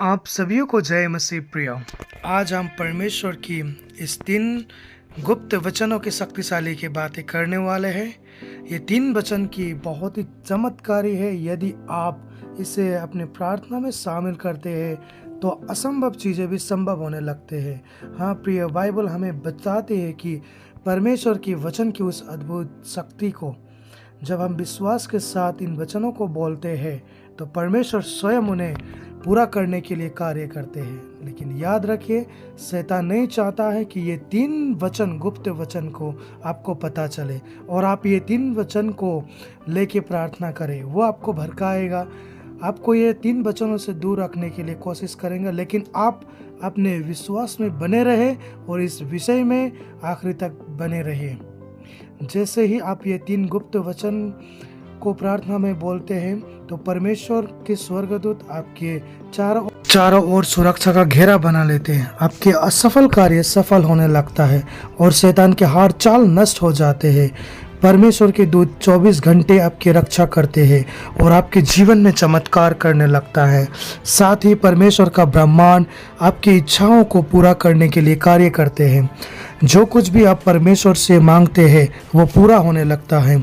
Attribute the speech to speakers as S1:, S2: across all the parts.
S1: आप सभी को जय मसीह प्रिय। आज हम परमेश्वर की इस 3 गुप्त वचनों की शक्तिशाली की बातें करने वाले हैं। ये 3 वचन की बहुत ही चमत्कारी है। यदि आप इसे अपनी प्रार्थना में शामिल करते हैं तो असंभव चीज़ें भी संभव होने लगते हैं। हाँ प्रिय, बाइबल हमें बताते हैं कि परमेश्वर की वचन की उस अद्भुत शक्ति को जब हम विश्वास के साथ इन वचनों को बोलते हैं तो परमेश्वर स्वयं उन्हें पूरा करने के लिए कार्य करते हैं। लेकिन याद रखिए, शैतान नहीं चाहता है कि ये 3 वचन, गुप्त वचन को आपको पता चले और आप ये 3 वचन को लेके प्रार्थना करें। वो आपको भड़काएगा, आपको ये 3 वचनों से दूर रखने के लिए कोशिश करेंगे। लेकिन आप अपने विश्वास में बने रहे और इस विषय में आखिरी तक बने रहे। जैसे ही आप ये 3 गुप्त वचन को प्रार्थना में बोलते हैं तो परमेश्वर के स्वर्गदूत आपके चारों ओर सुरक्षा का घेरा बना लेते हैं। आपके असफल कार्य सफल होने लगता है और शैतान के हार चाल नष्ट हो जाते हैं। परमेश्वर के दूत 24 घंटे आपकी रक्षा करते हैं और आपके जीवन में चमत्कार करने लगता है। साथ ही परमेश्वर का ब्रह्मांड आपकी इच्छाओं को पूरा करने के लिए कार्य करते हैं। जो कुछ भी आप परमेश्वर से मांगते हैं वो पूरा होने लगता है।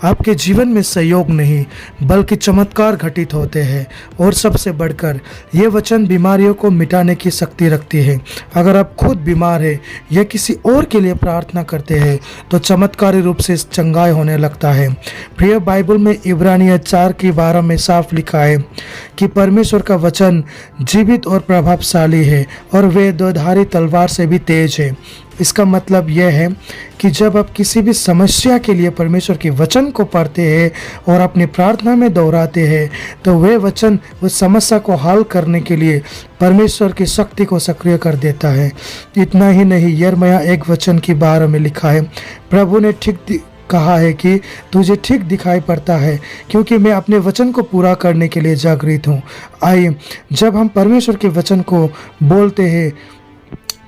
S1: आपके जीवन में सहयोग नहीं बल्कि चमत्कार घटित होते हैं। और सबसे बढ़कर ये वचन बीमारियों को मिटाने की शक्ति रखती है। अगर आप खुद बीमार हैं या किसी और के लिए प्रार्थना करते हैं तो चमत्कारी रूप से चंगाई होने लगता है। प्रिय, बाइबल में इब्रानियों 4:12 में साफ लिखा है कि परमेश्वर का वचन जीवित और प्रभावशाली है और वे दोधारी तलवार से भी तेज है। इसका मतलब यह है कि जब आप किसी भी समस्या के लिए परमेश्वर के वचन को पढ़ते हैं और अपनी प्रार्थना में दोहराते हैं तो वे वचन उस समस्या को हल करने के लिए परमेश्वर की शक्ति को सक्रिय कर देता है। इतना ही नहीं, यिर्मयाह 1:12 में लिखा है, प्रभु ने ठीक कहा है कि तुझे ठीक दिखाई पड़ता है क्योंकि मैं अपने वचन को पूरा करने के लिए जागृत हूँ। आइए, जब हम परमेश्वर के वचन को बोलते हैं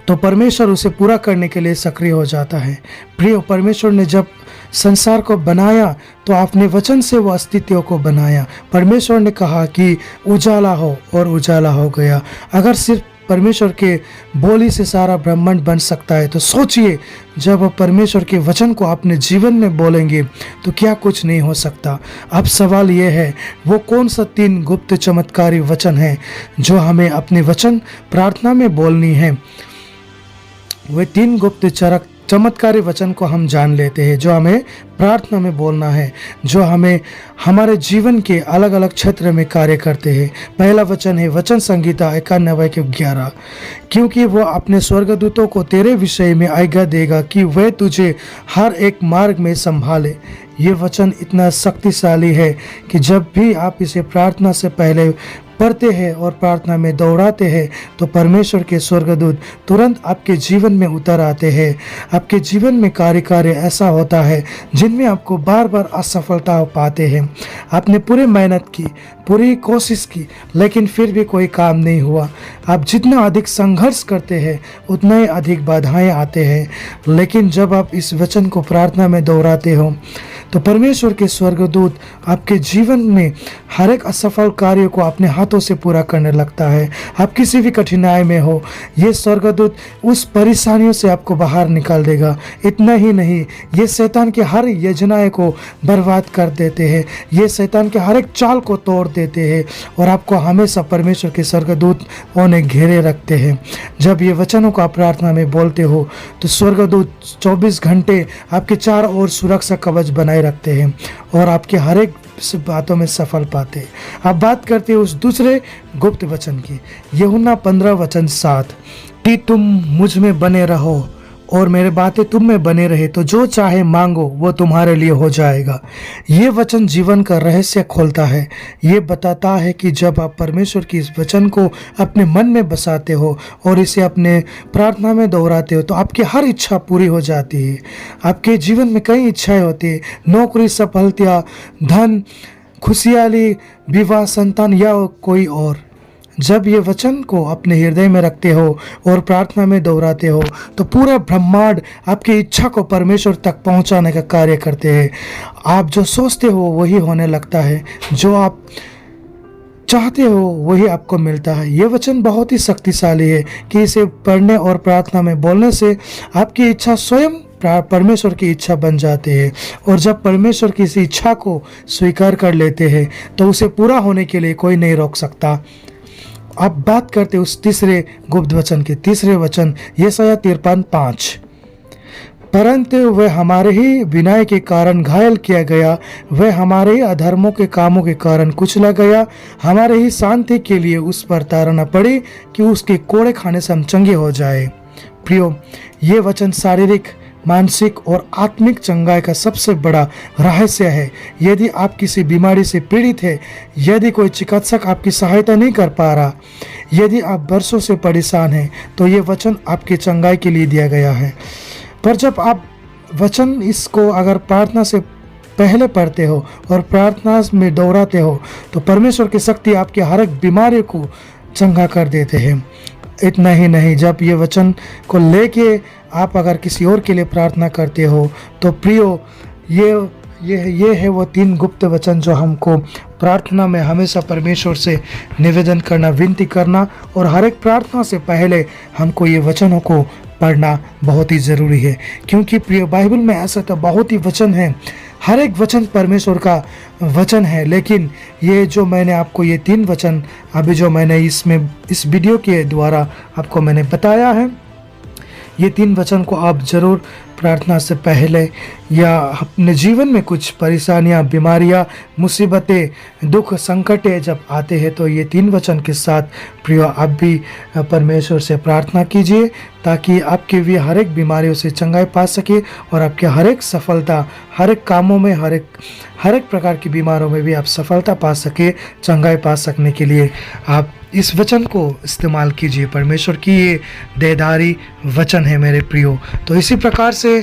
S1: तो परमेश्वर उसे पूरा करने के लिए सक्रिय हो जाता है। प्रिय, परमेश्वर ने जब संसार को बनाया तो अपने वचन से वो अस्तित्व को बनाया। परमेश्वर ने कहा कि उजाला हो और उजाला हो गया। अगर सिर्फ परमेश्वर के बोली से सारा ब्रह्मांड बन सकता है तो सोचिए, जब आप परमेश्वर के वचन को अपने जीवन में बोलेंगे तो क्या कुछ नहीं हो सकता। अब सवाल ये है, वो कौन सा 3 गुप्त चमत्कारी वचन है जो हमें अपने वचन प्रार्थना में बोलनी है। वे 3 गुप्त चमत्कारी वचन को हम जान लेते हैं जो हमें प्रार्थना में बोलना है, जो हमें हमारे जीवन के अलग अलग क्षेत्र में कार्य करते हैं। पहला वचन है वचन संहिता 91:11, क्योंकि वो अपने स्वर्गदूतों को तेरे विषय में आज्ञा देगा कि वे तुझे हर एक मार्ग में संभाले। ये वचन इतना शक्तिशाली है कि जब भी आप इसे प्रार्थना से पहले पढ़ते हैं और प्रार्थना में दोहराते हैं तो परमेश्वर के स्वर्गदूत तुरंत आपके जीवन में उतर आते हैं। आपके जीवन में कार्य ऐसा होता है जिनमें आपको बार बार असफलता पाते हैं। आपने पूरी मेहनत की, पूरी कोशिश की, लेकिन फिर भी कोई काम नहीं हुआ। आप जितना अधिक संघर्ष करते हैं उतना ही अधिक बाधाएं आते हैं। लेकिन जब आप इस वचन को प्रार्थना में दोहराते हो तो परमेश्वर के स्वर्गदूत आपके जीवन में हर एक असफल कार्य को अपने हाथों से पूरा करने लगता है। आप किसी भी कठिनाई में हो, ये स्वर्गदूत उस परेशानियों से आपको बाहर निकाल देगा। इतना ही नहीं, ये शैतान के हर योजनाएं को बर्बाद कर देते हैं। ये शैतान के हर एक चाल को तोड़ देते हैं और आपको हमेशा परमेश्वर के स्वर्गदूत उन्हें घेरे रखते हैं। जब ये वचनों को आप प्रार्थना में बोलते हो तो स्वर्गदूत 24 घंटे आपके चारों ओर सुरक्षा कवच बनाए रखते हैं और आपके हर एक बातों में सफल पाते हैं। अब बात करते हैं उस दूसरे गुप्त वचन की, यूहन्ना 15:7, कि तुम मुझ में बने रहो और मेरे बातें तुम में बने रहे तो जो चाहे मांगो वो तुम्हारे लिए हो जाएगा। ये वचन जीवन का रहस्य खोलता है। ये बताता है कि जब आप परमेश्वर की इस वचन को अपने मन में बसाते हो और इसे अपने प्रार्थना में दोहराते हो तो आपकी हर इच्छा पूरी हो जाती है। आपके जीवन में कई इच्छाएं होती है, नौकरी, सफलता, धन, खुशहाली, विवाह, संतान या कोई और। जब ये वचन को अपने हृदय में रखते हो और प्रार्थना में दोहराते हो तो पूरा ब्रह्मांड आपकी इच्छा को परमेश्वर तक पहुंचाने का कार्य करते हैं। आप जो सोचते हो वही होने लगता है। जो आप चाहते हो वही आपको मिलता है। ये वचन बहुत ही शक्तिशाली है कि इसे पढ़ने और प्रार्थना में बोलने से आपकी इच्छा स्वयं परमेश्वर की इच्छा बन जाती है। और जब परमेश्वर किसी इच्छा को स्वीकार कर लेते हैं तो उसे पूरा होने के लिए कोई नहीं रोक सकता। आप बात करते उस तीसरे गुप्त वचन के, तीसरे वचन यशायाह 53:5, परंतु वह हमारे ही विनय के कारण घायल किया गया, वह हमारे ही अधर्मों के कामों के कारण कुचला गया, हमारे ही शांति के लिए उस पर ताड़ना पड़ी कि उसके कोड़े खाने से हम चंगे हो जाए। प्रियो, ये वचन शारीरिक, मानसिक और आत्मिक चंगाई का सबसे बड़ा रहस्य है। यदि आप किसी बीमारी से पीड़ित है, यदि कोई चिकित्सक आपकी सहायता नहीं कर पा रहा, यदि आप वर्षों से परेशान हैं, तो ये वचन आपकी चंगाई के लिए दिया गया है। पर जब आप वचन इसको अगर प्रार्थना से पहले पढ़ते हो और प्रार्थना में दोहराते हो तो परमेश्वर की शक्ति आपके हर एक बीमारी को चंगा कर देते हैं। इतना ही नहीं, जब ये वचन को लेके आप अगर किसी और के लिए प्रार्थना करते हो तो प्रियो, ये है वो 3 गुप्त वचन जो हमको प्रार्थना में हमेशा परमेश्वर से निवेदन करना, विनती करना, और हर एक प्रार्थना से पहले हमको ये वचनों को पढ़ना बहुत ही ज़रूरी है। क्योंकि प्रिय, बाइबल में ऐसा तो बहुत ही वचन है, हर एक वचन परमेश्वर का वचन है, लेकिन ये जो मैंने आपको ये 3 वचन अभी जो मैंने इस वीडियो के द्वारा आपको मैंने बताया है, ये 3 वचन को आप ज़रूर प्रार्थना से पहले या अपने जीवन में कुछ परेशानियां, बीमारियां, मुसीबतें, दुख, संकटें जब आते हैं तो ये 3 वचन के साथ प्रिय आप भी परमेश्वर से प्रार्थना कीजिए ताकि आपके भी हर एक बीमारियों से चंगाई पा सके और आपके हर एक सफलता, हर एक कामों में, हर एक प्रकार की बीमारों में भी आप सफलता पा सके, चंगाई पा सकने के लिए आप इस वचन को इस्तेमाल कीजिए। परमेश्वर की ये देदारी वचन है मेरे प्रियो। तो इसी प्रकार से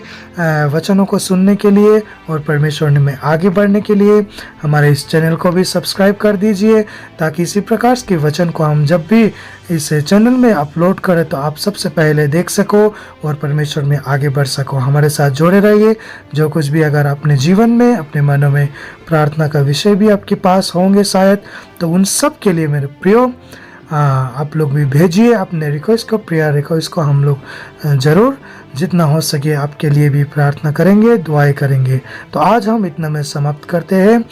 S1: वचनों को सुनने के लिए और परमेश्वर में आगे बढ़ने के लिए हमारे इस चैनल को भी सब्सक्राइब कर दीजिए ताकि इसी प्रकार के वचन को हम जब भी इस चैनल में अपलोड करें तो आप सबसे पहले देख सको और परमेश्वर में आगे बढ़ सको। हमारे साथ जुड़े रहिए। जो कुछ भी अगर अपने जीवन में, अपने मनों में प्रार्थना का विषय भी आपके पास होंगे शायद, तो उन सब के लिए मेरे प्रियो आप लोग भी भेजिए अपने रिक्वेस्ट को, प्रेयर रिक्वेस्ट को। हम लोग ज़रूर जितना हो सके आपके लिए भी प्रार्थना करेंगे, दुआएं करेंगे। तो आज हम इतना में समाप्त करते हैं।